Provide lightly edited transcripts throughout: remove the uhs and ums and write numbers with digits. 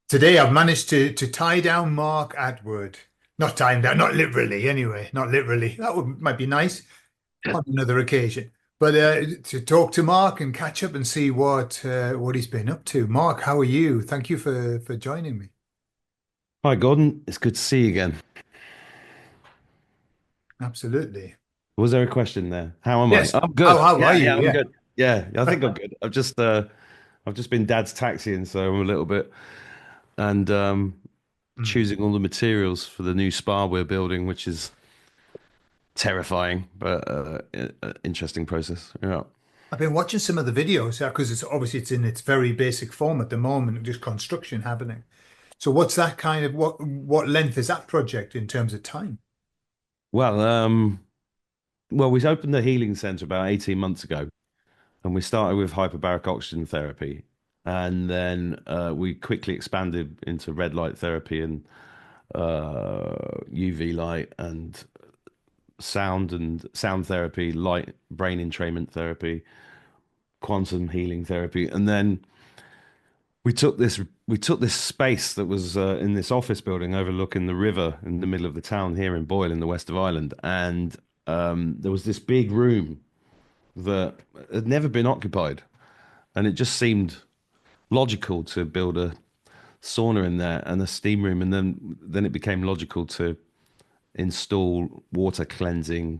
Today I've managed to tie down Mark Atwood. Not tie him down, not literally anyway, not literally. That would might be nice on another occasion. But to talk to Mark and catch up and see what he's been up to. Mark, how are you? Thank you for joining me. Hi, Gordon. It's good to see you again. Absolutely. Was there a question there? How am I? Yes. I'm How good. how are Yeah, you? yeah, I'm Yeah. good. Yeah, I think I'm good. I've just been dad's taxiing, so I'm a little bit and Hmm. choosing all the materials for the new spa we're building, which is terrifying, but interesting process. Yeah. I've been watching some of the videos because it's in its very basic form at the moment, just construction happening. So what's that kind of what length is that project in terms of time? Well, we opened the healing center about 18 months ago, and we started with hyperbaric oxygen therapy, and then we quickly expanded into red light therapy and UV light and sound therapy, light brain entrainment therapy, quantum healing therapy, and then we took this space that was in this office building overlooking the river in the middle of the town here in Boyle in the west of Ireland, and there was this big room that had never been occupied, and it just seemed logical to build a sauna in there and a steam room, and then it became logical to install water cleansing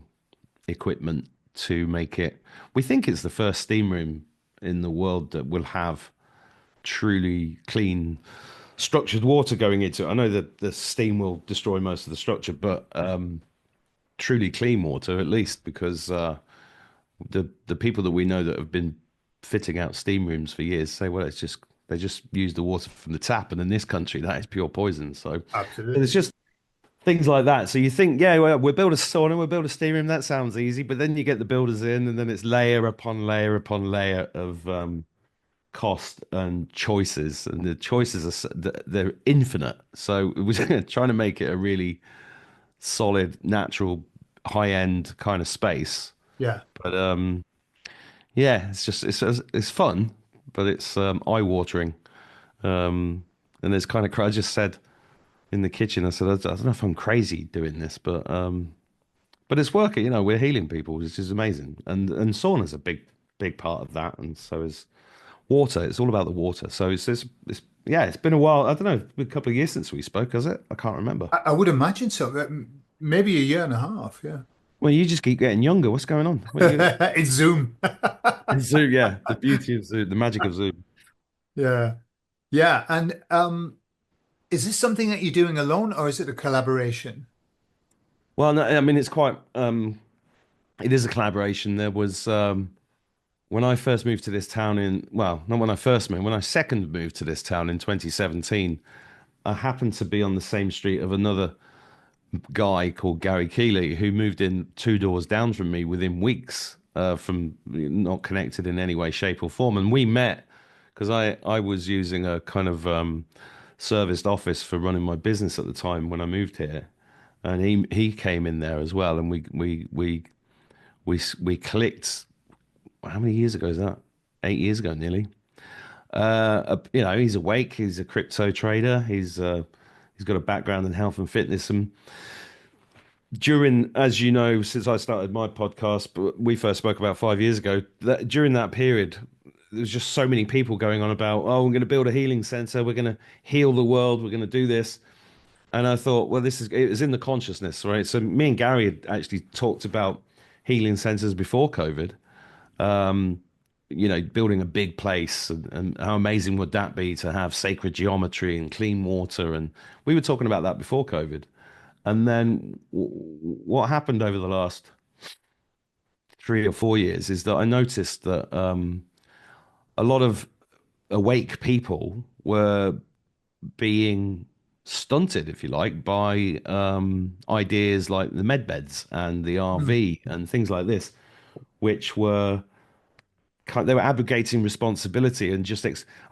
equipment to make it. We think it's the first steam room in the world that will have truly clean, structured water going into it. I know that the steam will destroy most of the structure, but truly clean water at least, because the people that we know that have been fitting out steam rooms for years say, well, it's just they just use the water from the tap, and in this country, that is pure poison. So it's Absolutely. just things like that. So you think, yeah, well, we'll build a sauna, we'll build a steam room. That sounds easy, but then you get the builders in, and then it's layer upon layer upon layer of cost and choices, and the choices they're infinite. So it was trying to make it a really solid, natural, high end kind of space. Yeah. But yeah, it's fun, but it's eye watering. Um, and it's kind of I just said in the kitchen, I said, I don't know if I'm crazy doing this, but it's working. You know, we're healing people, which is amazing. And sauna's a big part of that, and so is water. It's all about the water. So it's yeah, it's been a while. I don't know, it's been a couple of years since we spoke, has it? I can't remember. I would imagine so. Maybe a year and a half. Yeah. Well, you just keep getting younger. What's going on? What you It's Zoom. Zoom? Yeah, the beauty of Zoom, the magic of Zoom. Yeah. Yeah. And is this something that you're doing alone or is it a collaboration? Well, no, I mean it's quite. It is a collaboration. There was when I first moved to this town not when I first moved, when I second moved to this town in 2017. I happened to be on the same street of another guy called Gary Keeley who moved in two doors down from me within weeks, from not connected in any way, shape, or form. And we met because I was using a kind of serviced office for running my business at the time when I moved here, and he came in there as well, and we clicked. How many years ago is that? 8 years ago, nearly. You know, he's awake. He's a crypto trader. He's got a background in health and fitness, and during, as you know, since I started my podcast, but we first spoke about 5 years ago, that during that period, there's just so many people going on about, oh, we're going to build a healing center, we're going to heal the world, we're going to do this. And I thought, well, it was in the consciousness, right? So me and Gary had actually talked about healing centers before COVID. You know, building a big place, and how amazing would that be to have sacred geometry and clean water. And we were talking about that before COVID. And then what happened over the last 3 or 4 years is that I noticed that a lot of awake people were being stunted, if you like, by ideas like the med beds and the Hmm. RV and things like this, which were they were abrogating responsibility and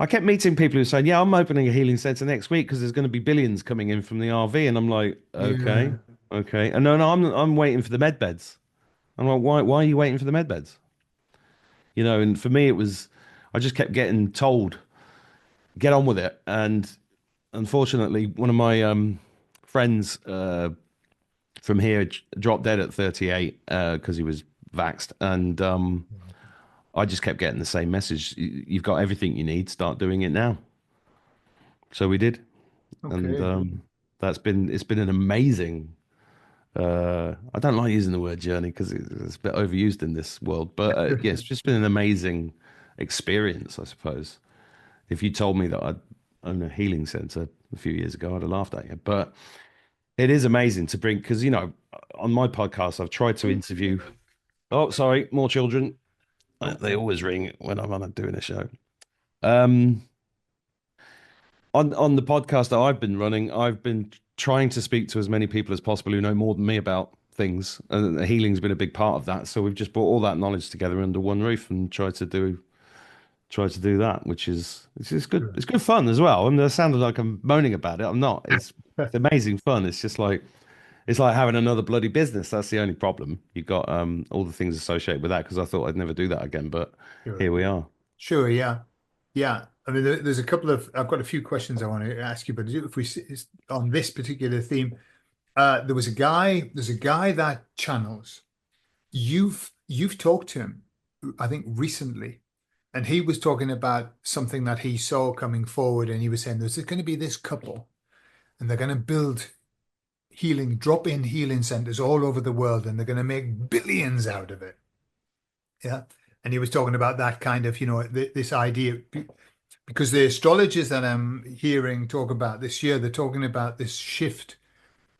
I kept meeting people who were saying, "Yeah, I'm opening a healing center next week because there's going to be billions coming in from the RV," and I'm like, "Okay, Yeah. okay," and no, I'm waiting for the med beds. I'm like, why are you waiting for the med beds? You know, and for me, I just kept getting told, get on with it. And unfortunately, one of my friends from here dropped dead at 38 because he was vaxxed, and I just kept getting the same message. You've got everything you need. Start doing it now. So we did, and Okay. it's been an amazing. I don't like using the word journey because it's a bit overused in this world, but yeah, it's just been an amazing experience, I suppose. If you told me that I'd own a healing center a few years ago, I'd have laughed at you. But it is amazing to bring, because, on my podcast, I've tried to interview. Oh, sorry, more children. They Okay. always ring when I'm on doing a show. Um, on the podcast that I've been running, I've been trying to speak to as many people as possible who know more than me about things, and healing's been a big part of that. So we've just brought all that knowledge together under one roof and try to do that, which is it's good. Sure. It's good fun as well. And it sounded like I'm moaning about it. I'm not. It's amazing fun. It's just like it's like having another bloody business. That's the only problem. You've got all the things associated with that because I thought I'd never do that again, but Sure. here we are. Sure. Yeah. Yeah. I mean, there's a couple of, I've got a few questions I want to ask you, but if on this particular theme, there's a guy that channels. You've talked to him, I think recently, and he was talking about something that he saw coming forward, and he was saying there's going to be this couple, and they're going to build drop-in healing centers all over the world, and they're going to make billions out of it. Yeah. And he was talking about that kind of, this idea, because the astrologers that I'm hearing talk about this year, they're talking about this shift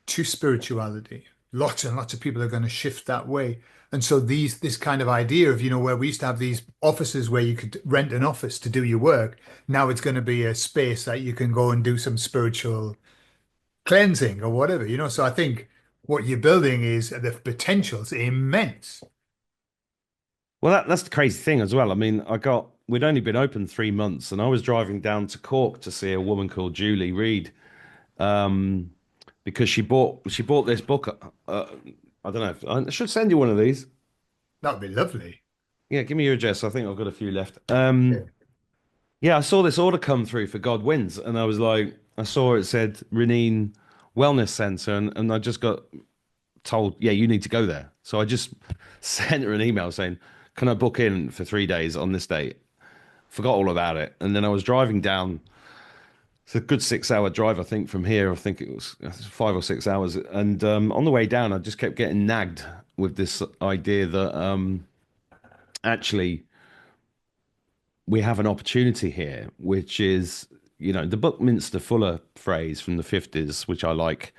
to spirituality. Lots and lots of people are going to shift that way. And so this kind of idea of, where we used to have these offices where you could rent an office to do your work, now it's going to be a space that you can go and do some spiritual cleansing or whatever, So I think what you're building is the potential's immense. Well, that's the crazy thing as well. I mean, we'd only been open 3 months, and I was driving down to Cork to see a woman called Julie Reed, um, because she bought this book. I don't know. I should send you one of these. That'd be lovely. Yeah, give me your address. I think I've got a few left. Yeah. Yeah, I saw this order come through for God Wins, and I was like, I saw it said Renine Wellness Center, and I just got told, yeah, you need to go there. So I just sent her an email saying, can I book in for 3 days on this date? Forgot all about it. And then I was driving down. It's a good 6 hour drive, I think, from here. I think it was 5 or 6 hours. And on the way down, I just kept getting nagged with this idea that actually we have an opportunity here, which is, the Buckminster Fuller phrase from the 50s, which I like,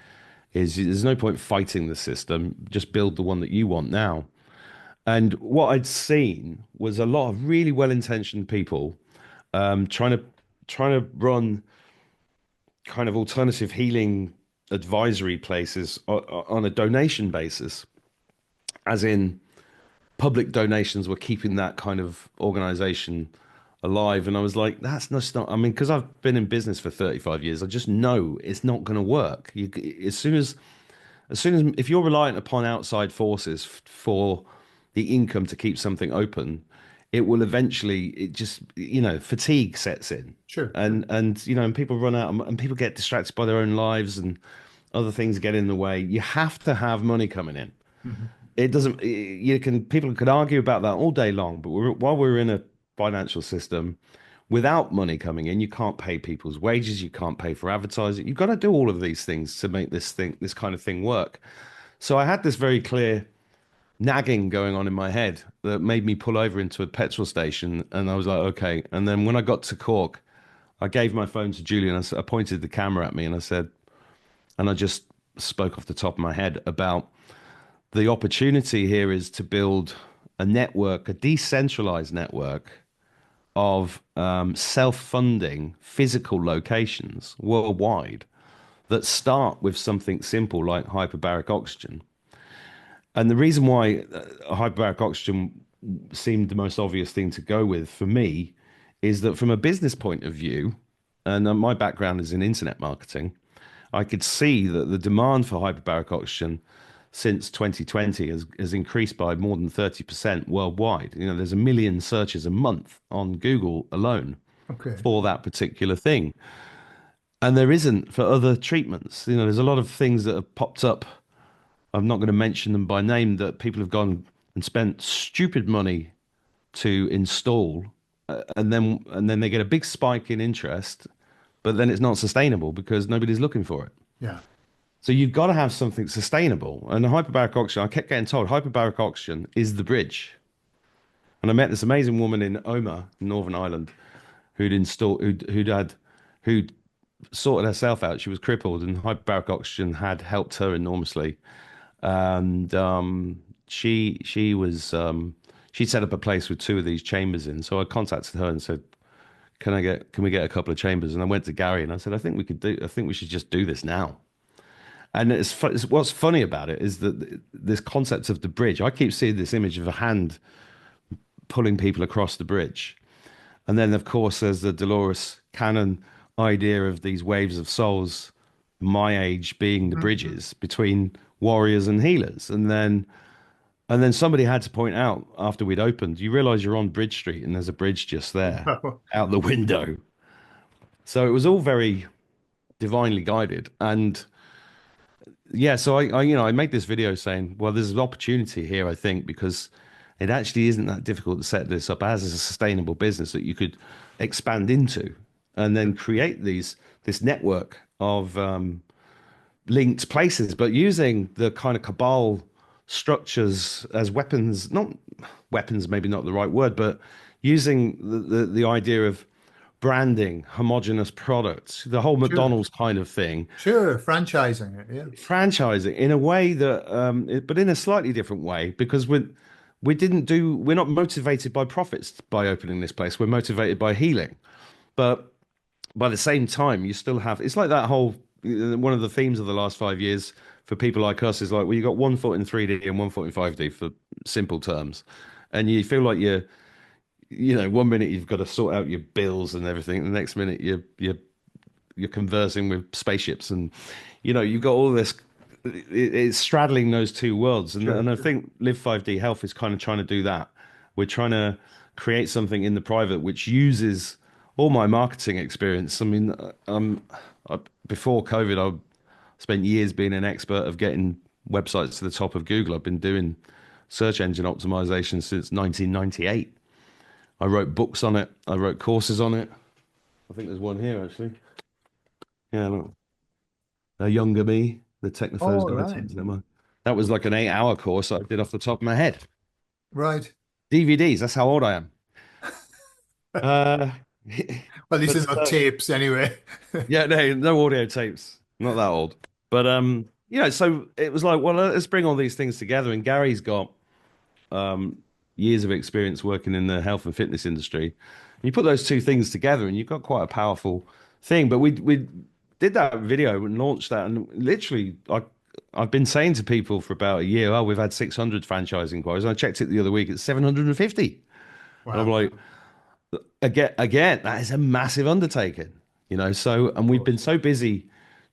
is there's no point fighting the system, just build the one that you want now. And what I'd seen was a lot of really well-intentioned people trying to run kind of alternative healing advisory places on a donation basis, as in public donations were keeping that kind of organization alive. And I was like, that's not, I mean, because I've been in business for 35 years, I just know it's not going to work. As soon as if you're reliant upon outside forces for the income to keep something open, it will eventually, it just, fatigue sets in. Sure. And people run out, and people get distracted by their own lives, and other things get in the way. You have to have money coming in. Mhm. It doesn't, people could argue about that all day long, but while we're in a financial system without money coming in, you can't pay people's wages, you can't pay for advertising. You've got to do all of these things to make this kind of thing work. So I had this very clear nagging going on in my head that made me pull over into a petrol station, and I was like, okay. And then when I got to Cork, I gave my phone to Julie, and I pointed the camera at me, and I said, and I just spoke off the top of my head about the opportunity here is to build a network, a decentralized network of self-funding physical locations worldwide that start with something simple like hyperbaric oxygen. And the reason why hyperbaric oxygen seemed the most obvious thing to go with for me is that from a business point of view, and my background is in internet marketing, I could see that the demand for hyperbaric oxygen since 2020 has increased by more than 30% worldwide. There's 1 million searches a month on Google alone Okay. for that particular thing. and there isn't for other treatments. There's a lot of things that have popped up. I'm not going to mention them by name that people have gone and spent stupid money to install, and then they get a big spike in interest, but then it's not sustainable because nobody's looking for it. Yeah. So you've got to have something sustainable. And the hyperbaric oxygen, I kept getting told hyperbaric oxygen is the bridge. And I met this amazing woman in Omagh, Northern Ireland, who'd sorted herself out. She was crippled, and hyperbaric oxygen had helped her enormously. And she'd set up a place with two of these chambers in. So I contacted her and said, can we get a couple of chambers? And I went to Gary and I said, I think we should just do this now. And what's funny about it is that this concept of the bridge, I keep seeing this image of a hand pulling people across the bridge. And then, of course, there's the Dolores Cannon idea of these waves of souls, my age being the Mhm. bridges between warriors and healers. And then somebody had to point out after we'd opened, you realize you're on Bridge Street and there's a bridge just there out the window. So it was all very divinely guided. And yeah, so I made this video saying, well, there's an opportunity here, I think, because it actually isn't that difficult to set this up as a sustainable business that you could expand into and then create this network of linked places, but using the kind of cabal structures as weapons, not weapons, maybe not the right word, but using the idea of branding, homogenous products, the whole Sure. McDonald's kind of thing, Sure. Franchising it. Yeah. franchising in a way that, but in a slightly different way, because we're not motivated by profits by opening this place. We're motivated by healing. But by the same time, you still have, it's like that whole, one of the themes of the last 5 years for people like us is like, well, you got one foot in 3D and one foot in 5D for simple terms. And you feel like one minute you've got to sort out your bills and everything. The next minute you're conversing with spaceships and, you've got all this, it's straddling those two worlds. And, Sure. and I Sure. think Live 5D Health is kind of trying to do that. We're trying to create something in the private which uses all my marketing experience. I mean, before COVID, I spent years being an expert of getting websites to the top of Google. I've been doing search engine optimization since 1998. I wrote books on it. I wrote courses on it. I think there's one here actually. Yeah, look. A younger me, the Technophone's All Guide to right. Internet Marketing. That was like an 8-hour course I did off the top of my head. Right. DVDs, that's how old I am. Uh, Well, at least but it's not tapes anyway. yeah, no audio tapes. Not that old. But so it was like, well, let's bring all these things together. And Gary's got years of experience working in the health and fitness industry. You put those two things together, and you've got quite a powerful thing. But we did that video and launched that, and literally, I've been saying to people for about a year, oh, we've had 600 franchise inquiries. And I checked it the other week; it's 750. And I'm Wow. like, again, that is a massive undertaking, So, and Of we've been course. so busy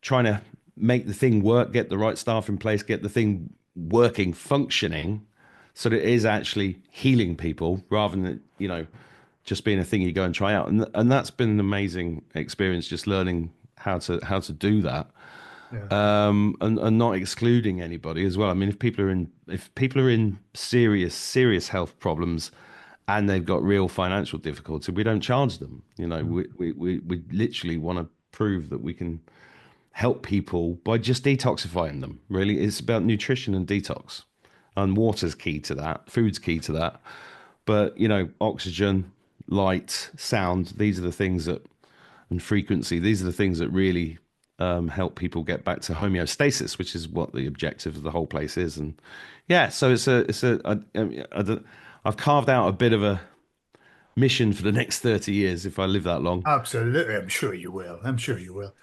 trying to make the thing work, get the right staff in place, get the thing working, functioning, so that it is actually healing people rather than, just being a thing you go and try out. And that's been an amazing experience, just learning how to do that. Yeah. And not excluding anybody as well. I mean, if people are in serious health problems and they've got real financial difficulty, we don't charge them. Mm. We literally want to prove that we can help people by just detoxifying them. Really, it's about nutrition and detox, and water's key to that. Food's key to that. But oxygen, light, sound, these are the things that, and frequency, these are the things that really help people get back to homeostasis, which is what the objective of the whole place is. And yeah, so I've carved out a bit of a mission for the next 30 years if I live that long. Absolutely. I'm sure you will. I'm sure you will.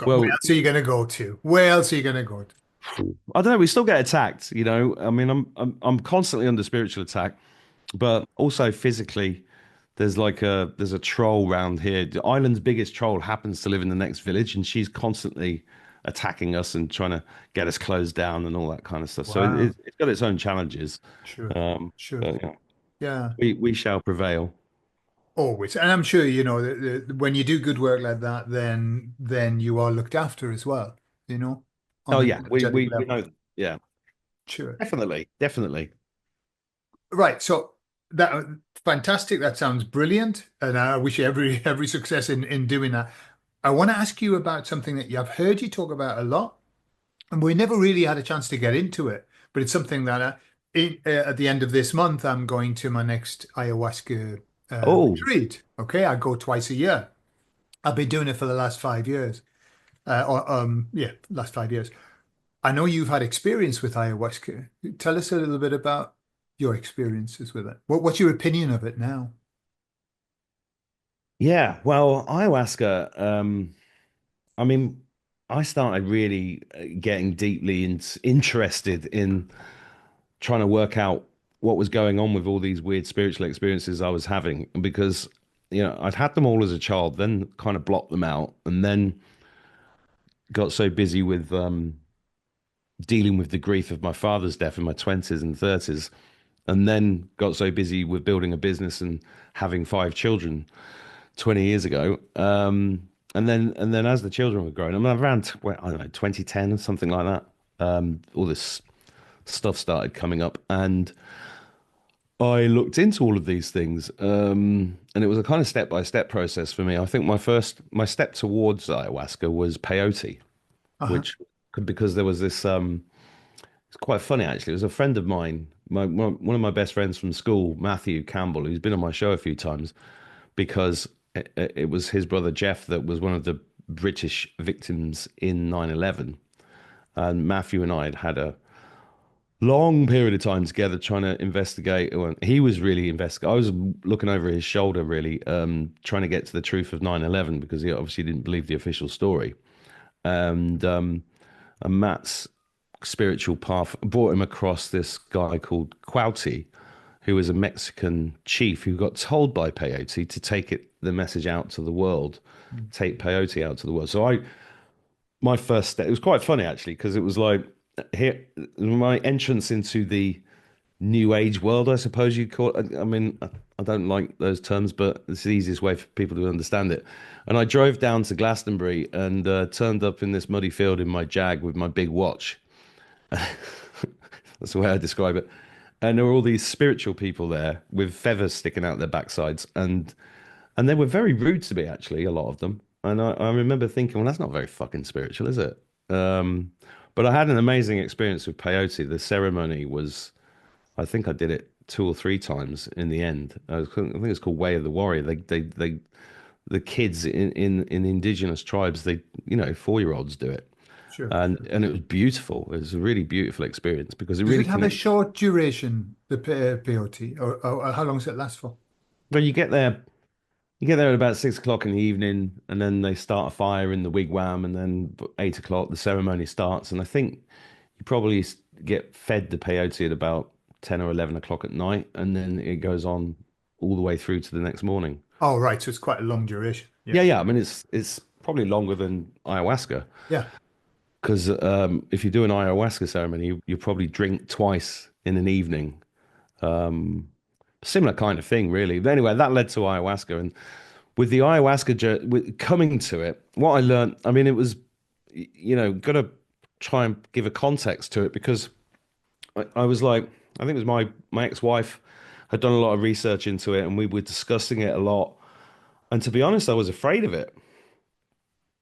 Where Well, else are you going to go to? Where else are you going to go to? I don't know. We still get attacked, I mean, I'm constantly under spiritual attack, but also physically. There's a troll round here. The island's biggest troll happens to live in the next village, and she's constantly attacking us and trying to get us closed down and all that kind of stuff. So Wow. it's got its own challenges. Sure. Um, Sure. but yeah, Yeah. we shall prevail. Always, and I'm sure you know when you do good work like that, then you are looked after as well. You know, on Oh an yeah, energetic we level. know that. Yeah, Sure. definitely, definitely. Right. So that fantastic. That sounds brilliant, and I wish you every success in doing that. I want to ask you about something that I've heard you talk about a lot, and we never really had a chance to get into it. But it's something that at the end of this month, I'm going to my next ayahuasca Oh, retreat. Okay, I go twice a year. I've been doing it for the last 5 years. Yeah, last 5 years. I know you've had experience with ayahuasca. Tell us a little bit about your experiences with it. What's your opinion of it now? yeah. Well, ayahuasca. I mean, I started really getting deeply interested in trying to work out what was going on with all these weird spiritual experiences I was having because, I'd had them all as a child, then kind of blocked them out, and then got so busy with dealing with the grief of my father's death in my 20s and 30s, and then got so busy with building a business and having 5 children 20 years ago. And then as the children were growing, I mean, around, well, I don't know, 2010 or something like that, all this stuff started coming up. And I looked into all of these things, and it was a kind of step by step process for me. I think my step towards ayahuasca was peyote, Uh-huh. which because there was this, it's quite funny actually. It was a friend of mine, one of my best friends from school, Matthew Campbell, who's been on my show a few times, because it was his brother Jeff that was one of the British victims in 9/11. And Matthew and I had had a long period of time together trying to investigate. Well, he was really investigating. I was looking over his shoulder, really, trying to get to the truth of 9/11 because he obviously didn't believe the official story. And Matt's spiritual path brought him across this guy called Quauti, who was a Mexican chief who got told by peyote to take the message out to the world, Mm. take peyote out to the world. So my first step, it was quite funny actually, because it was like here, my entrance into the new age world, I suppose you'd call it. I mean, I don't like those terms, but it's the easiest way for people to understand it. And I drove down to Glastonbury and turned up in this muddy field in my Jag with my big watch. That's the way I describe it. And there were all these spiritual people there with feathers sticking out their backsides, and they were very rude to me, actually, a lot of them. And I remember thinking, well, that's not very fucking spiritual, is it? But I had an amazing experience with peyote. The ceremony was, I think I did it 2 or 3 times in the end. I think it's called Way of the Warrior. The kids in indigenous tribes, 4-year-olds do it. Sure, And sure. and it was beautiful. It was a really beautiful experience because it Does really it have a connected. short duration, the peyote, or how long does it last for? But you get there at about 6 o'clock in the evening, and then they start a fire in the wigwam, and then 8 o'clock the ceremony starts. And I think you probably get fed the peyote at about 10 or 11 o'clock at night, and then it goes on all the way through to the next morning. Oh, right. So it's quite a long duration. Yeah, Yeah. yeah. I mean, it's probably longer than ayahuasca Yeah. because if you do an ayahuasca ceremony, you probably drink twice in an evening. Similar kind of thing, really. But anyway, that led to ayahuasca, and with the ayahuasca coming to it, what I learned, I mean, it was, got to try and give a context to it because I was like, I think it was my ex-wife had done a lot of research into it, and we were discussing it a lot. And to be honest, I was afraid of it.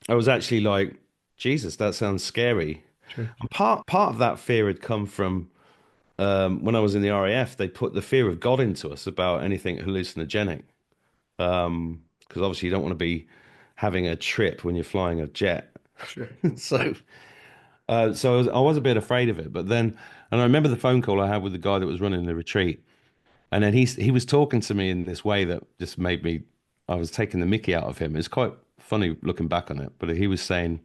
I was actually like, Jesus, that sounds scary. Sure. And part of that fear had come from when I was in the RAF. They put the fear of God into us about anything hallucinogenic. Because obviously you don't want to be having a trip when you're flying a jet. Sure. So, I was a bit afraid of it. But then, and I remember the phone call I had with the guy that was running the retreat, and then he was talking to me in this way that just made me. I was taking the mickey out of him. It's quite funny looking back on it. But he was saying,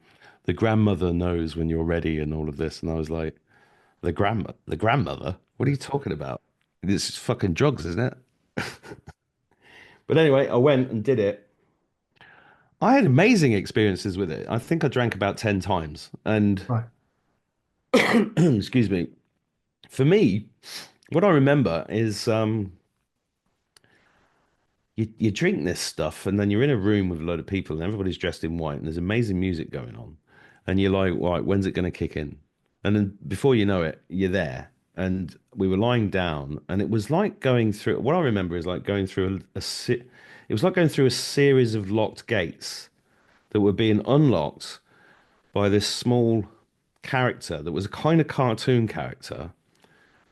"The grandmother knows when you're ready," and all of this, and I was like, the grandmother? What are you talking about? This is fucking drugs, isn't it?" But anyway, I went and did it. I had amazing experiences with it. I think I drank about 10 times. And Right. excuse me, for me, what I remember is you drink this stuff, and then you're in a room with a load of people, and everybody's dressed in white, and there's amazing music going on, and you're like, right, when's it going to kick in? And then before you know it, you're there. And we were lying down, and it was like going through. What I remember is like going through it was like going through a series of locked gates that were being unlocked by this small character that was a kind of cartoon character,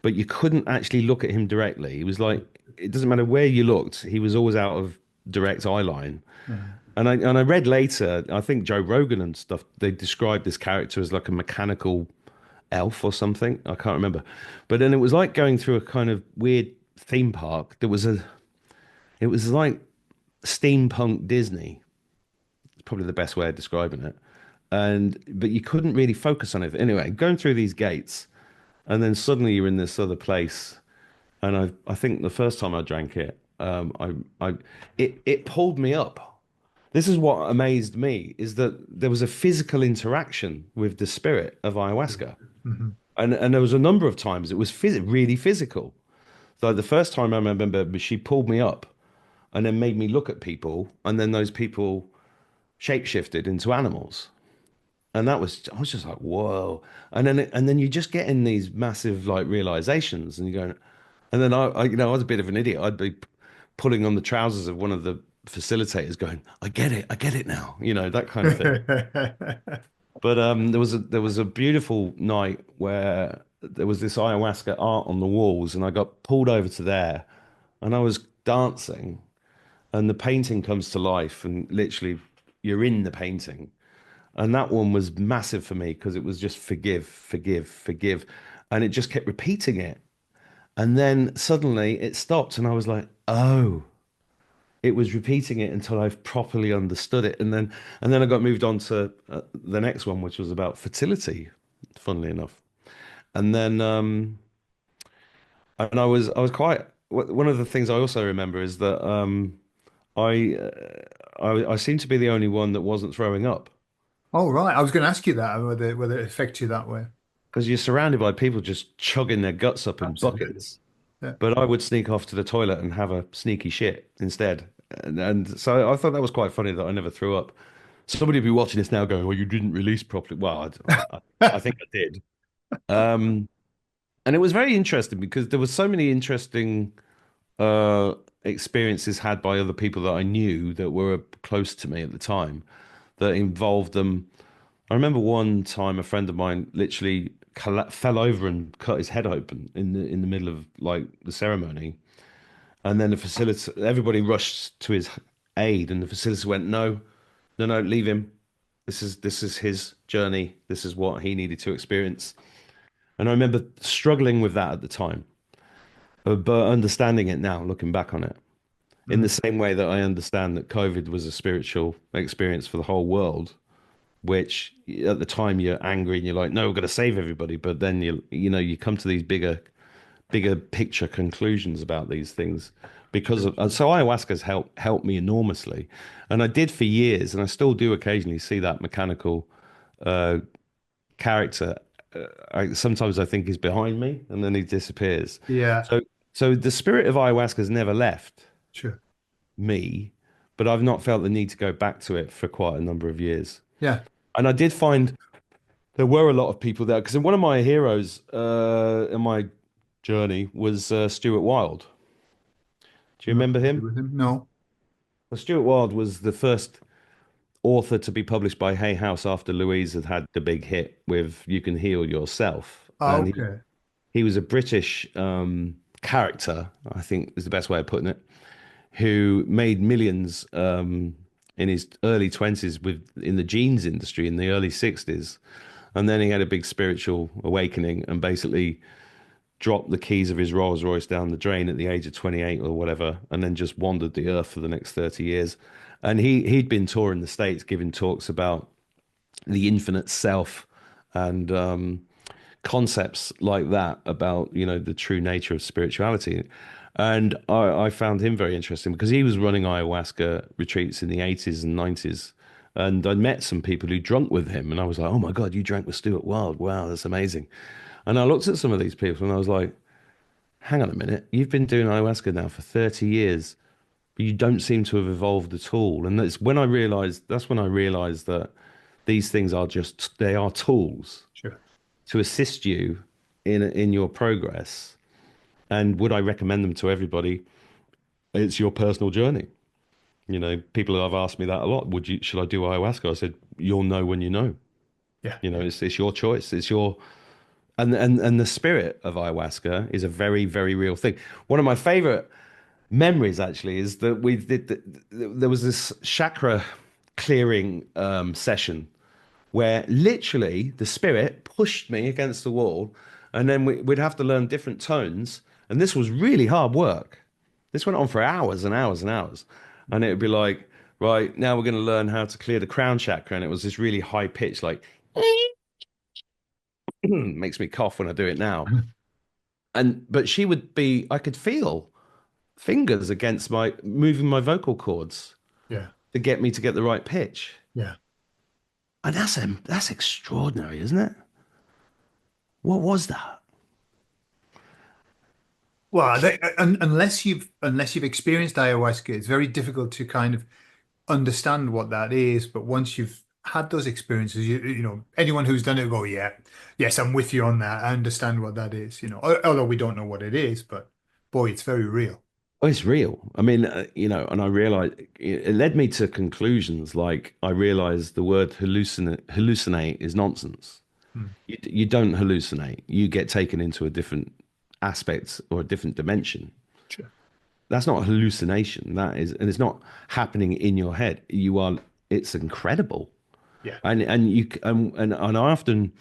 but you couldn't actually look at him directly. He was like, it doesn't matter where you looked, he was always out of direct eye line. And I read later, I think Joe Rogan and stuff, they described this character as like a mechanical elf or something. I can't remember. But then it was like going through a kind of weird theme park. It was like steampunk Disney. It's probably the best way of describing it. But you couldn't really focus on it. Anyway, going through these gates, and then suddenly you're in this other place. And I think the first time I drank it, it pulled me up. This is what amazed me is that there was a physical interaction with the spirit of ayahuasca. Mhm. And there was a number of times it was really physical. So the first time I remember she pulled me up and then made me look at people, and then those people shapeshifted into animals. And I was just like, whoa. And then you just get in these massive like realizations, and you go, and then I was a bit of an idiot. I'd be pulling on the trousers of one of the facilitators, going, I get it now, that kind of thing. But there was a beautiful night where there was this ayahuasca art on the walls, and I got pulled over to there, and I was dancing, and the painting comes to life, and literally you're in the painting. And that one was massive for me because it was just forgive, forgive, forgive. And it just kept repeating it. And then suddenly it stopped, and I was like, oh, it was repeating it until I've properly understood it. And then I got moved on to the next one, which was about fertility, funnily enough. And then and I was quite one of the things I also remember is that I, I seem to be the only one that wasn't throwing up. Oh, right. I was going to ask you that, whether it affects you that way. Because you're surrounded by people just chugging their guts up in Absolutely. buckets. Yeah. But I would sneak off to the toilet and have a sneaky shit instead. And so I thought that was quite funny that I never threw up. Somebody would be watching this now going, well, you didn't release properly. Well, I think I did. Um, and it was very interesting because there were so many interesting uh, experiences had by other people that I knew that were close to me at the time that involved them. I remember one time a friend of mine literally fell over and cut his head open in the middle of like the ceremony, and then the facility, everybody rushed to his aid, and the facility went, "No, no, no, leave him. This is his journey. This is what he needed to experience." And I remember struggling with that at the time, but understanding it now, looking back on it, in the Mm. same way that I understand that COVID was a spiritual experience for the whole world, which at the time you're angry and you're like, no, we've got to save everybody. But then you come to these bigger picture conclusions about these things because of, and so ayahuasca has helped me enormously. And I did for years, and I still do occasionally see that mechanical uh, character. Sometimes I think he's behind me, and then he disappears. Yeah, So, so the spirit of ayahuasca has never left sure. me, but I've not felt the need to go back to it for quite a number of years. Yeah. And I did find there were a lot of people there because one of my heroes in my journey was Stuart Wilde. Do you Not remember familiar him? with him. No. Well, Stuart Wilde was the first author to be published by Hay House after Louise had had the big hit with "You Can Heal Yourself," Oh, and okay. he was a British character, I think is the best way of putting it, who made millions in his early 20s with in the jeans industry in the early 60s. And then he had a big spiritual awakening and basically dropped the keys of his Rolls Royce down the drain at the age of 28 or whatever, and then just wandered the earth for the next 30 years. And he'd been touring the States giving talks about the infinite self and concepts like that about the true nature of spirituality. And I found him very interesting because he was running ayahuasca retreats in the 80s and 90s. And I'd met some people who drunk with him, and I was like, "Oh my God, you drank with Stuart Wilde! Wow, that's amazing." And I looked at some of these people, and I was like, "Hang on a minute, you've been doing ayahuasca now for 30 years. you don't seem to have evolved at all. And that's when I realized that these things are just, they are tools Sure. to assist you in your progress. And would I recommend them to everybody? It's your personal journey. You know, people have asked me that a lot. Should I do ayahuasca? I said, you'll know when you know. Yeah. You know, it's your choice. It's your and the spirit of ayahuasca is a very, very real thing. One of my favorite memories actually is that there was this chakra clearing session where literally the spirit pushed me against the wall, and then we'd have to learn different tones, and this was really hard work. This went on for hours and hours and hours, and it would be like, right now we're going to learn how to clear the crown chakra, and it was this really high pitch, like makes me cough when I do it now. And but she would be, I could feel fingers against my moving my vocal cords Yeah. to get me to get the right pitch. Yeah. And that's extraordinary, isn't it? What was that? Well, unless you've experienced ayahuasca, it's very difficult to kind of understand what that is. But once you've had those experiences, anyone who's done it go, yeah, yes, I'm with you on that. I understand what that is. Although we don't know what it is, but boy, it's very real. Oh, it's real. I mean, and I realized it led me to conclusions like I realized the word hallucinate is nonsense. Hmm. You don't hallucinate. You get taken into a different aspect or a different dimension. Sure. That's not a hallucination. That is, and it's not happening in your head. It's incredible. Yeah. And I often,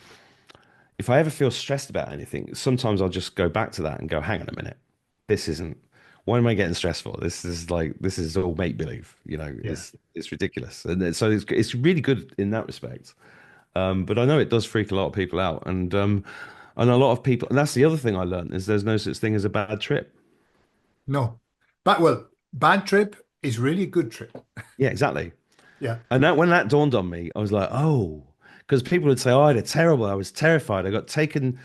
if I ever feel stressed about anything, sometimes I'll just go back to that and go, hang on a minute, this isn't. Why am I getting stressed for? This is all make believe. You know, Yeah. it's ridiculous, so it's really good in that respect. But I know it does freak a lot of people out, and a lot of people. And that's the other thing I learned is there's no such thing as a bad trip. No. Bad trip is really a good trip. Yeah, exactly. Yeah. And that when that dawned on me, I was like, oh, because people would say, oh, I had a terrible. I was terrified. I got taken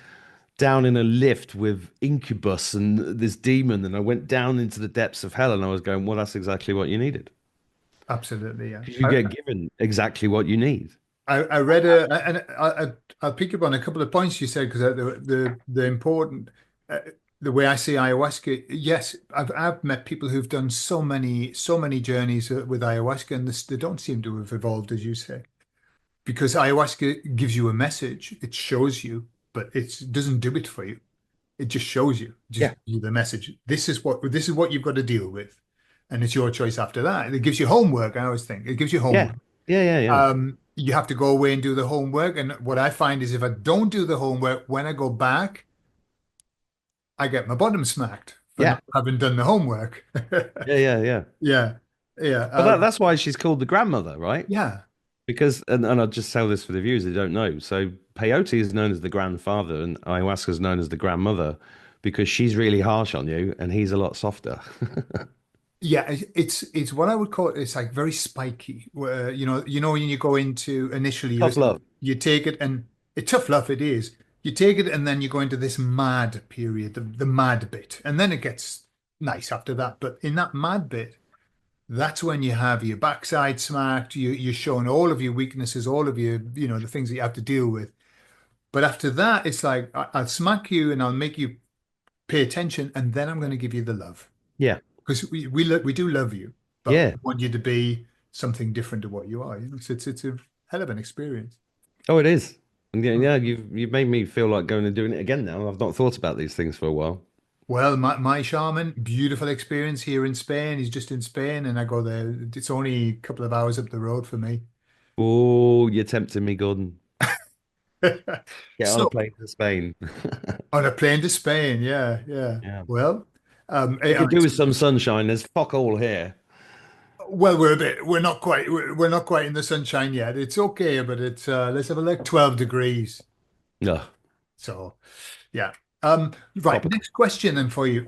down in a lift with incubus and this demon, and I went down into the depths of hell. And I was going, well, that's exactly what you needed Absolutely. Yeah. because you get given exactly what you need. I read I'll pick up on a couple of points you said because the important the way I see ayahuasca. Yes, I've met people who've done so many journeys with ayahuasca, and they don't seem to have evolved as you say, because ayahuasca gives you a message, it shows you, but it doesn't do it for you. It just shows you, just Yeah, gives you the message. This is what you've got to deal with, and it's your choice after that. It gives you homework. I always think it gives you yeah, homework. yeah. You have to go away and do the homework. And what I find is if I don't do the homework, when I go back, I get my bottom smacked for Yeah, not having done the homework. yeah. Yeah. Yeah. But that's why she's called the grandmother, right? Yeah. Because, and I'll just tell this for the viewers who don't know. So peyote is known as the grandfather, and ayahuasca is known as the grandmother because she's really harsh on you, and he's a lot softer. Yeah. It's what I would call it's like very spiky. Where, when you go into initially Tough love. you take it and it's tough love it is. You take it and then you go into this mad period, the mad bit. And then it gets nice after that. But in that mad bit, that's when you have your backside smacked, you're showing all of your weaknesses, all of your, the things that you have to deal with. But after that, it's like I'll smack you and I'll make you pay attention, and then I'm going to give you the love Yeah, because we do love you, but we yeah. want you to be something different to what you are. It's a hell of an experience. Oh, it is. And yeah. You've made me feel like going and doing it again now. I've not thought about these things for a while. Well, my shaman, beautiful experience here in Spain. He's just in Spain, and I go there. It's only a couple of hours up the road for me. Oh, you're tempting me, Gordon. Get on a So plane to Spain. on a plane to Spain, yeah, yeah. Yeah. Well, We could do with some sunshine. There's fuck all here. well, we're not quite in the sunshine yet. It's okay, but it's let's have a look, 12 degrees. No, So, yeah. Right, tropical. next question then for you.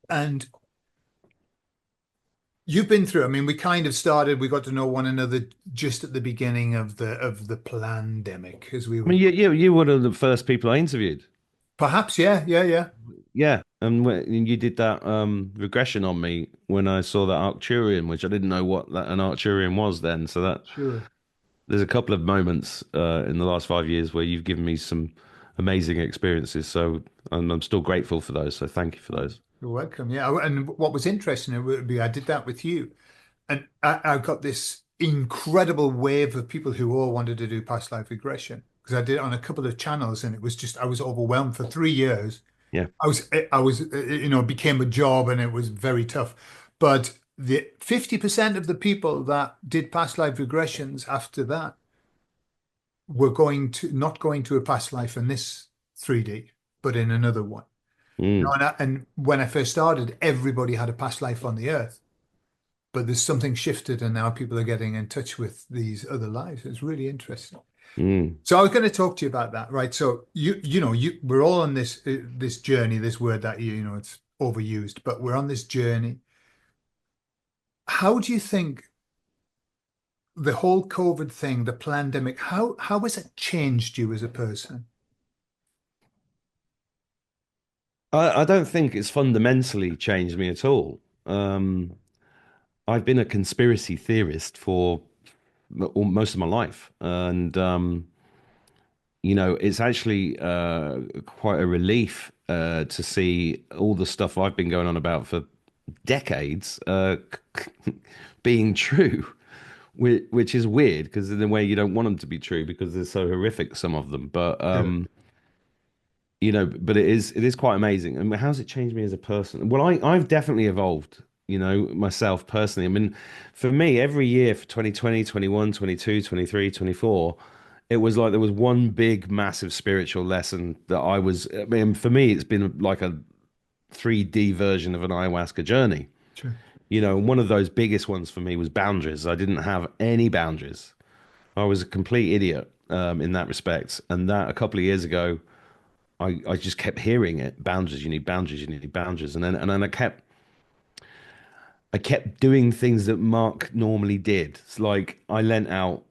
And you've been through, I mean, we got to know one another just at the beginning of the pandemic as we I were. mean, you were one of the first people I interviewed. Perhaps, yeah, yeah, yeah. Yeah, and when you did that regression on me when I saw that Arcturian, which I didn't know what an Arcturian was then. So that Sure. there's a couple of moments in the last 5 years where you've given me some amazing experiences. So I'm still grateful for those. So thank you for those. You're welcome. Yeah. And what was interesting, it would be I did that with you. And I got this incredible wave of people who all wanted to do past life regression because I did it on a couple of channels and it was just, I was overwhelmed for 3 years. Yeah. It became a job and it was very tough. But the 50% of the people that did past life regressions after that were not going to a past life in this 3D, but in another one. Mm, And when I first started, everybody had a past life on the earth. But there's something shifted and now people are getting in touch with these other lives. It's really interesting. mm. So I was going to talk to you about that, right? So we're all on this journey, this word that it's overused, but we're on this journey. How do you think the whole COVID thing, the pandemic, how has it changed you as a person? I don't think it's fundamentally changed me at all. I've been a conspiracy theorist for most of my life, and it's actually quite a relief to see all the stuff I've been going on about for decades being true, which is weird because in a way you don't want them to be true because they're so horrific, some of them. But Sure, but it is quite amazing. And how's it changed me as a person? Well, I've definitely evolved, myself personally. I mean, for me, every year for 2020, 21, 22, 23, 24, it was like there was one big, massive spiritual lesson that I mean, for me, it's been like a 3D version of an ayahuasca journey. sure. And one of those biggest ones for me was boundaries. I didn't have any boundaries. I was a complete idiot in that respect. And that a couple of years ago, I just kept hearing it. Boundaries, you need boundaries, you need boundaries. And then I kept doing things that Mark normally did. It's like I lent out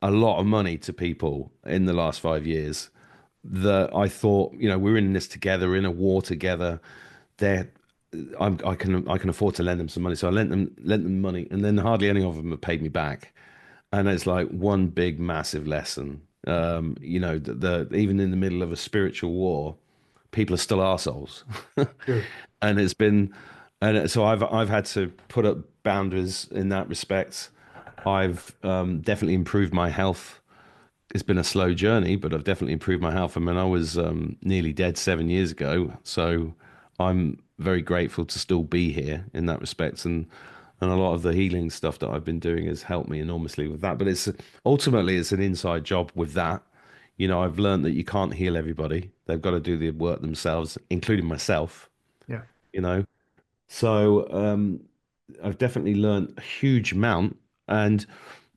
a lot of money to people in the last 5 years that I thought, we're in this together, we're in a war together. They're I can afford to lend them some money. So I lent them money, and then hardly any of them have paid me back. And it's like one big massive lesson. The even in the middle of a spiritual war, people are still arseholes. Sure. And it's been and so I've had to put up boundaries in that respect. I've definitely improved my health. It's been a slow journey, but I've definitely improved my health. I mean, I was nearly dead 7 years ago, so I'm very grateful to still be here in that respect. And a lot of the healing stuff that I've been doing has helped me enormously with that. But it's ultimately it's an inside job with that. I've learned that you can't heal everybody. They've got to do the work themselves, including myself. Yeah. You know, so I've definitely learned a huge amount, and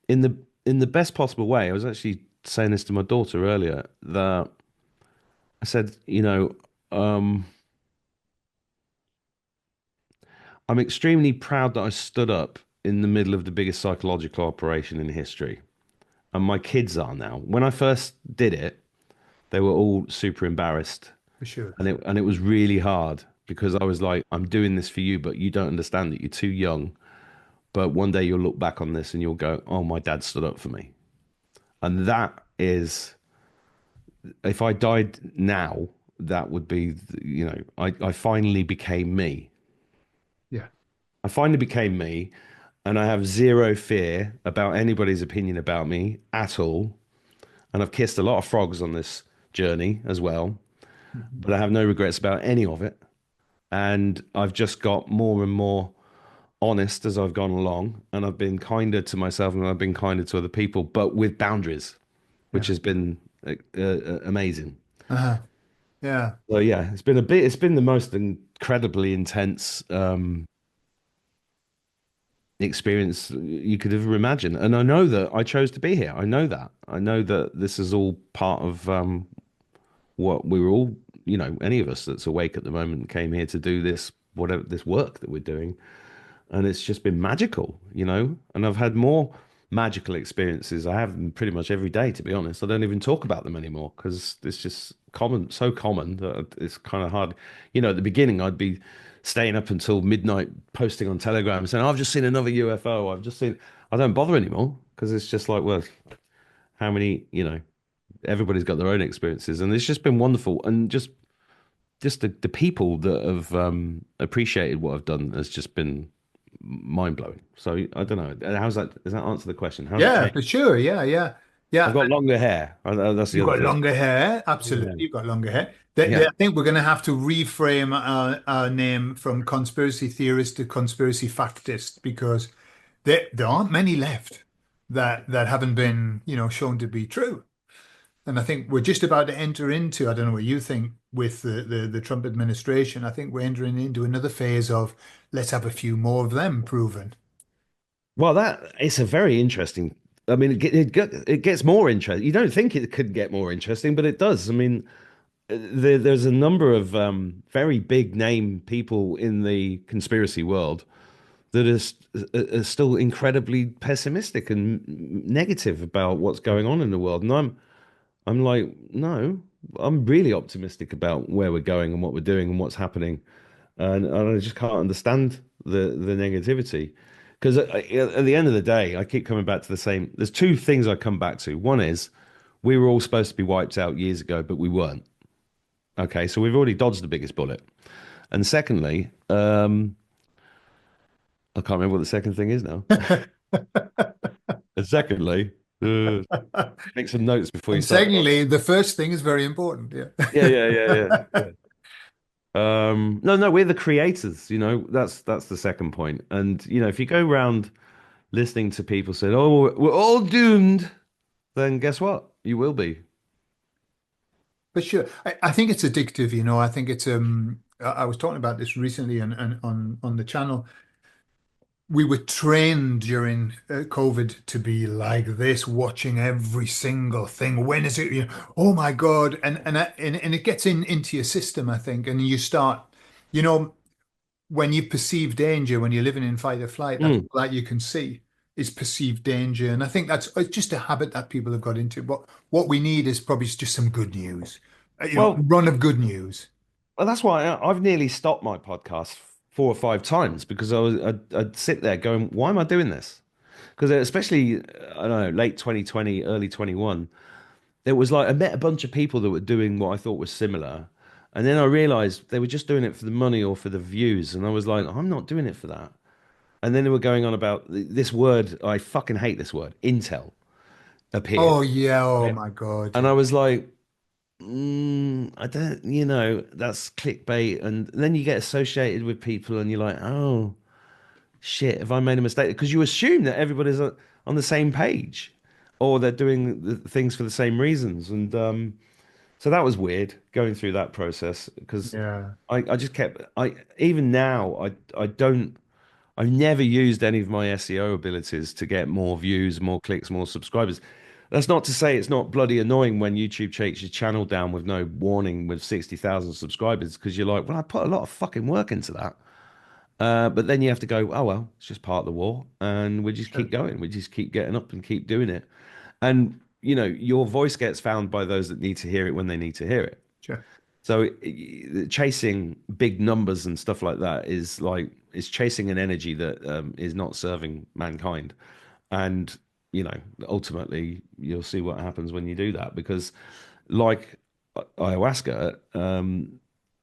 in the best possible way. I was actually saying this to my daughter earlier that I said, I'm extremely proud that I stood up in the middle of the biggest psychological operation in history, and my kids are now. When I first did it, they were all super embarrassed, For sure. and it was really hard because I was like, I'm doing this for you, but you don't understand that you're too young. But one day you'll look back on this and you'll go, oh, my dad stood up for me. And that is, if I died now, that would be, I finally became me. Yeah. I finally became me, and I have zero fear about anybody's opinion about me at all. And I've kissed a lot of frogs on this journey as well, Mhm. but I have no regrets about any of it. And I've just got more and more honest as I've gone along, and I've been kinder to myself and I've been kinder to other people, but with boundaries, which Yeah. has been amazing. Uh-huh. Yeah. So yeah, it's been the most incredibly intense experience you could ever imagine. And I know that I chose to be here. I know that. I know that this is all part of what we were all, any of us that's awake at the moment came here to do this, whatever this work that we're doing. And it's just been magical. And I've had more. magical experiences. I have them pretty much every day, to be honest. I don't even talk about them anymore because it's just common, so common that it's kind of hard. At the beginning, I'd be staying up until midnight posting on Telegram saying, I've just seen another UFO. I've just seen, I don't bother anymore because it's just like, well, how many, everybody's got their own experiences. And it's just been wonderful. And just the people that have appreciated what I've done has just been mind blowing. So I don't know. Does that answer the question? How's it Yeah, changed? for sure. Yeah, yeah, I've yeah. got longer hair. That's the You've other got thing. longer hair. Absolutely. Yeah. You've got longer hair. Yeah. I think we're going to have to reframe our name from conspiracy theorist to conspiracy factist because there aren't many left that haven't been, shown to be true. And I think we're just about to enter into, I don't know what you think with the Trump administration. I think we're entering into another phase of let's have a few more of them proven. Well, that it's a very interesting. I mean, it gets more interesting. You don't think it could get more interesting, but it does. I mean, there's a number of very big name people in the conspiracy world that are still incredibly pessimistic and negative about what's going on in the world. And I'm like, no, I'm really optimistic about where we're going and what we're doing and what's happening. And I just can't understand the negativity. Because at the end of the day, I keep coming back to the same. There's two things I come back to. One is we were all supposed to be wiped out years ago, but we weren't. Okay, so we've already dodged the biggest bullet. And secondly, I can't remember what the second thing is now. And secondly, make some notes before you And start. secondly, the first thing is very important. Yeah, Yeah. yeah, yeah, yeah. Yeah. No, no, we're the creators, that's the second point. And if you go around listening to people say, "Oh, we're all doomed," then guess what? You will be. For sure. I think it's addictive, I think it's I was talking about this recently and on the channel. We were trained during COVID to be like this, watching every single thing. When is it? Oh my God. And it gets into your system, I think, and you start, you know, when you perceive danger, when you're living in fight or flight, that's Mm. all that you can see is perceived danger. And I think it's just a habit that people have got into. But what we need is probably just some good news, a Well, run of good news. well, that's why I've nearly stopped my podcast 4 or 5 times because I'd sit there going, "Why am I doing this?" Because especially I don't know, late 2020, early 21, there was like I met a bunch of people that were doing what I thought was similar, and then I realized they were just doing it for the money or for the views, and I was like, "I'm not doing it for that." And then they were going on about this word. I fucking hate this word. Intel appeared, Oh yeah, oh right? my God, And yeah. I was like, I don't, that's clickbait. And then you get associated with people, and you're like, oh shit, have I made a mistake? Because you assume that everybody's on the same page, or they're doing the things for the same reasons. And so that was weird going through that process because Yeah, I just kept I even now I don't. I've never used any of my SEO abilities to get more views, more clicks, more subscribers. That's not to say it's not bloody annoying when YouTube takes your channel down with no warning with 60,000 subscribers because you're like, well, I put a lot of fucking work into that. But then you have to go, oh, well, it's just part of the war. And we just keep sure, going. We just keep getting up and keep doing it. And, your voice gets found by those that need to hear it when they need to hear it. sure. So chasing big numbers and stuff like that is like it's chasing an energy that is not serving mankind, and ultimately you'll see what happens when you do that because, like ayahuasca,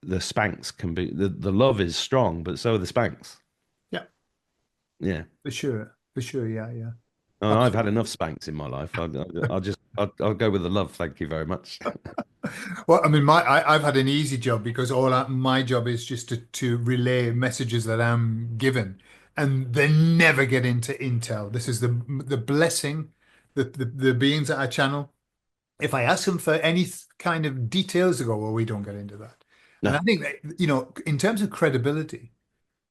the spanks can be the love is strong, but so are the spanks. Yeah, Yeah, for sure, for sure. Yeah, yeah. I've had Absolutely. enough spanks in my life. I'll go with the love. Thank you very much. Well, I mean, I've had an easy job because my job is just to relay messages that I'm given, and they never get into Intel. This is the blessing, the beings that I channel. If I ask them for any kind of details, they go, "Well, we don't get into that." And No, I think that, in terms of credibility.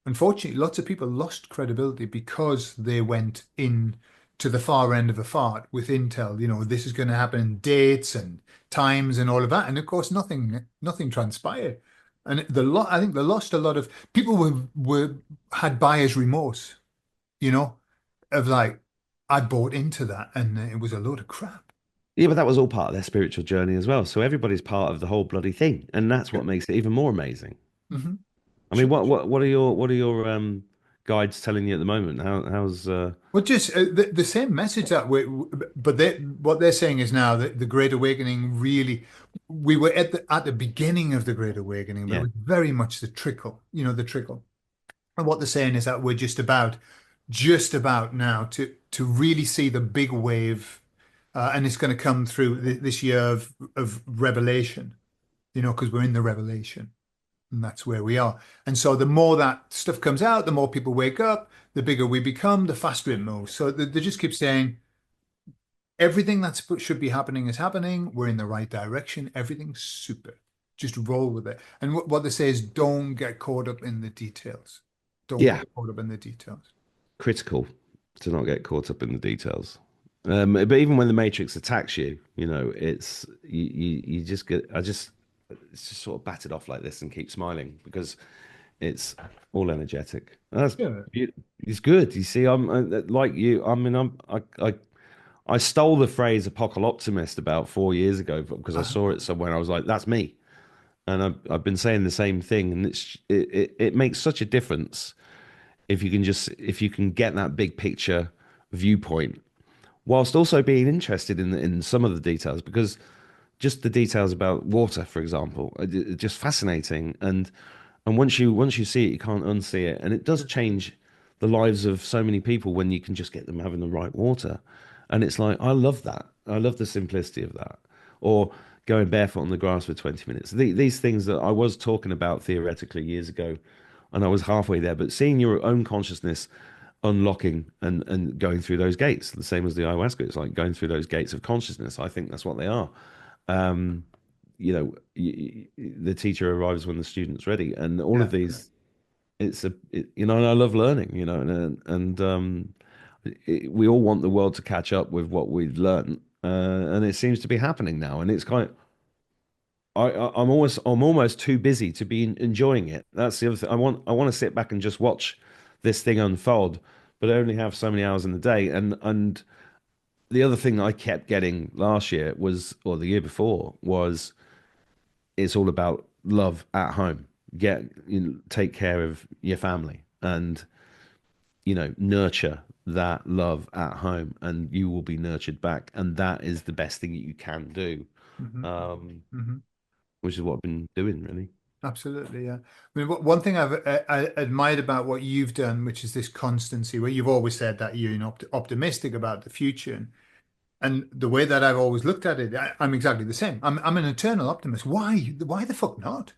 Unfortunately, lots of people lost credibility because they went in to the far end of the fart with Intel. This is going to happen in dates and times and all of that. And of course, nothing transpired. And I think they lost a lot of people had buyer's remorse, you know, of like, I bought into that, and it was a load of crap. Yeah, but that was all part of their spiritual journey as well. So everybody's part of the whole bloody thing, and that's Yeah. what makes it even more amazing. Hmm. I mean, what are your guides telling you at the moment? How's Well, just the same message that but what they're saying is now that the Great Awakening really, we were at the beginning of the Great Awakening, but it yeah, was very much the trickle, the trickle. And what they're saying is that we're just about now to really see the big wave, and it's going to come through this year of revelation, because we're in the revelation. And that's where we are. And so the more that stuff comes out, the more people wake up, the bigger we become, the faster it moves. So they just keep saying everything that should be happening is happening. We're in the right direction. Everything's super. Just roll with it. And what they say is don't get caught up in the details. Don't get yeah, caught up in the details. critical to not get caught up in the details. But even when the Matrix attacks you, it's you just get it's just sort of batted off like this and keep smiling because it's all energetic. Yeah. It's good. You see, I'm like you. I mean, I stole the phrase "apocalyptimist" about 4 years ago because I Uh-huh. saw it somewhere. And I was like, "That's me," and I've been saying the same thing, and it makes such a difference if you can get that big picture viewpoint whilst also being interested in some of the details because just the details about water, for example, are just fascinating. And once you see it, you can't unsee it, and it does change the lives of so many people when you can just get them having the right water. And it's like I love that. I love the simplicity of that. Or going barefoot on the grass for 20 minutes. These things that I was talking about theoretically years ago, and I was halfway there. But seeing your own consciousness unlocking and going through those gates, the same as the ayahuasca, it's like going through those gates of consciousness. I think that's what they are. Um, the teacher arrives when the student's ready, and all of Yeah. these, and I love learning, we all want the world to catch up with what we've learned, and it seems to be happening now, and it's kind of. I'm almost too busy to be enjoying it. That's the other thing. I want to sit back and just watch this thing unfold, but I only have so many hours in the day. And the other thing I kept getting last year was, or the year before, was it's all about love at home. Take care of your family and nurture that love at home, and you will be nurtured back. And that is the best thing that you can do, Hmm. um, Hmm. which is what I've been doing really. Absolutely, yeah. I mean, one thing I've admired about what you've done, which is this constancy, where you've always said that you're optimistic about the future, and the way that I've always looked at it, I'm exactly the same. I'm an eternal optimist. Why? Why the fuck not?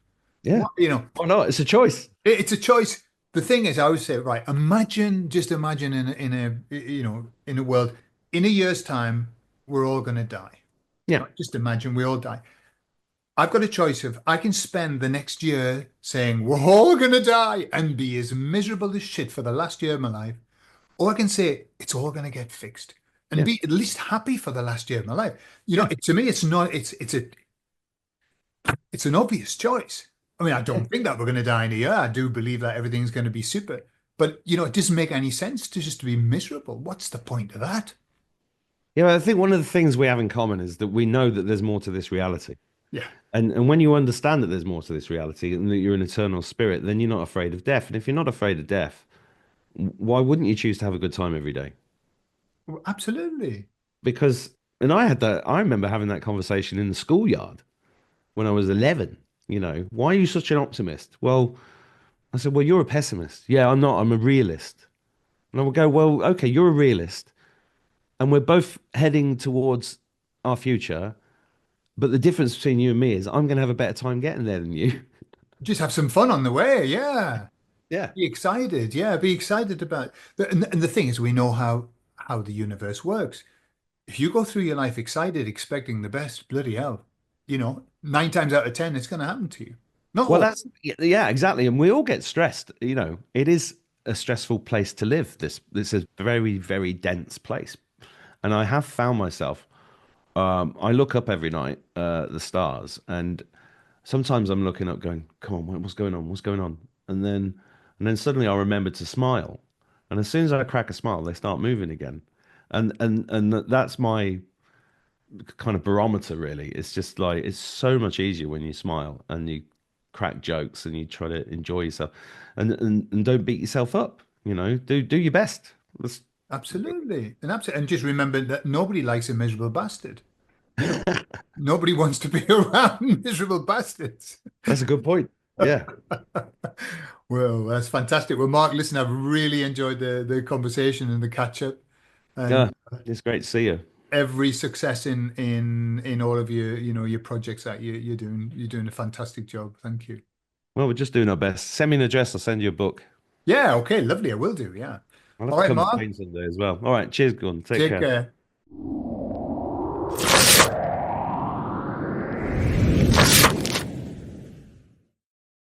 Yeah. Why, Why not? It's a choice. it's a choice. The thing is, I always say, right, just imagine in a world, in a year's time, we're all going to die. Yeah. Right? Just imagine we all die. I've got a choice of I can spend the next year saying we're all going to die and be as miserable as shit for the last year of my life, or I can say it's all going to get fixed and Yeah. be at least happy for the last year of my life. Yeah. To me, it's not. It's an obvious choice. I mean, I Yeah. don't think that we're going to die in a year. I do believe that everything's going to be super, but it doesn't make any sense to just be miserable. What's the point of that? Yeah, I think one of the things we have in common is that we know that there's more to this reality. Yeah, And when you understand that there's more to this reality and that you're an eternal spirit, then you're not afraid of death. And if you're not afraid of death, why wouldn't you choose to have a good time every day? absolutely. Because, and I remember having that conversation in the schoolyard when I was 11. Why are you such an optimist? Well, I said, well, you're a pessimist. Yeah, I'm not. I'm a realist. And I would go, well, okay, you're a realist. And we're both heading towards our future. But the difference between you and me is I'm going to have a better time getting there than you. Just have some fun on the way. Yeah. Yeah. Be excited. Yeah, be excited about and the thing is we know how the universe works. If you go through your life excited, expecting the best, bloody hell, 9 times out of 10, it's going to happen to you. Not Well, all. that's, yeah, exactly. And we all get stressed. It is a stressful place to live. This is a very, very dense place. And I have found myself, I look up every night, the stars, and sometimes I'm looking up going, come on, what's going on? What's going on? And then suddenly I remember to smile. And as soon as I crack a smile, they start moving again. And that's my kind of barometer, really. It's just like it's so much easier when you smile and you crack jokes and you try to enjoy yourself, and don't beat yourself up. Do your best. That's Absolutely. And just remember that nobody likes a miserable bastard. You know, nobody wants to be around miserable bastards. that's a good point. Yeah. Well, that's fantastic. Well, Mark, listen, I've really enjoyed the conversation and the catch up, Yeah. and It's great to see you. every success in all of your projects that you're doing. You're doing a fantastic job. Thank you. Well, we're just doing our best. Send me an address. I'll send you a book. Yeah, okay, lovely. I will do. Yeah. I'll have All to right, come to Mark. Spain someday as well. All right. Cheers, Gordon. Take Take care. care.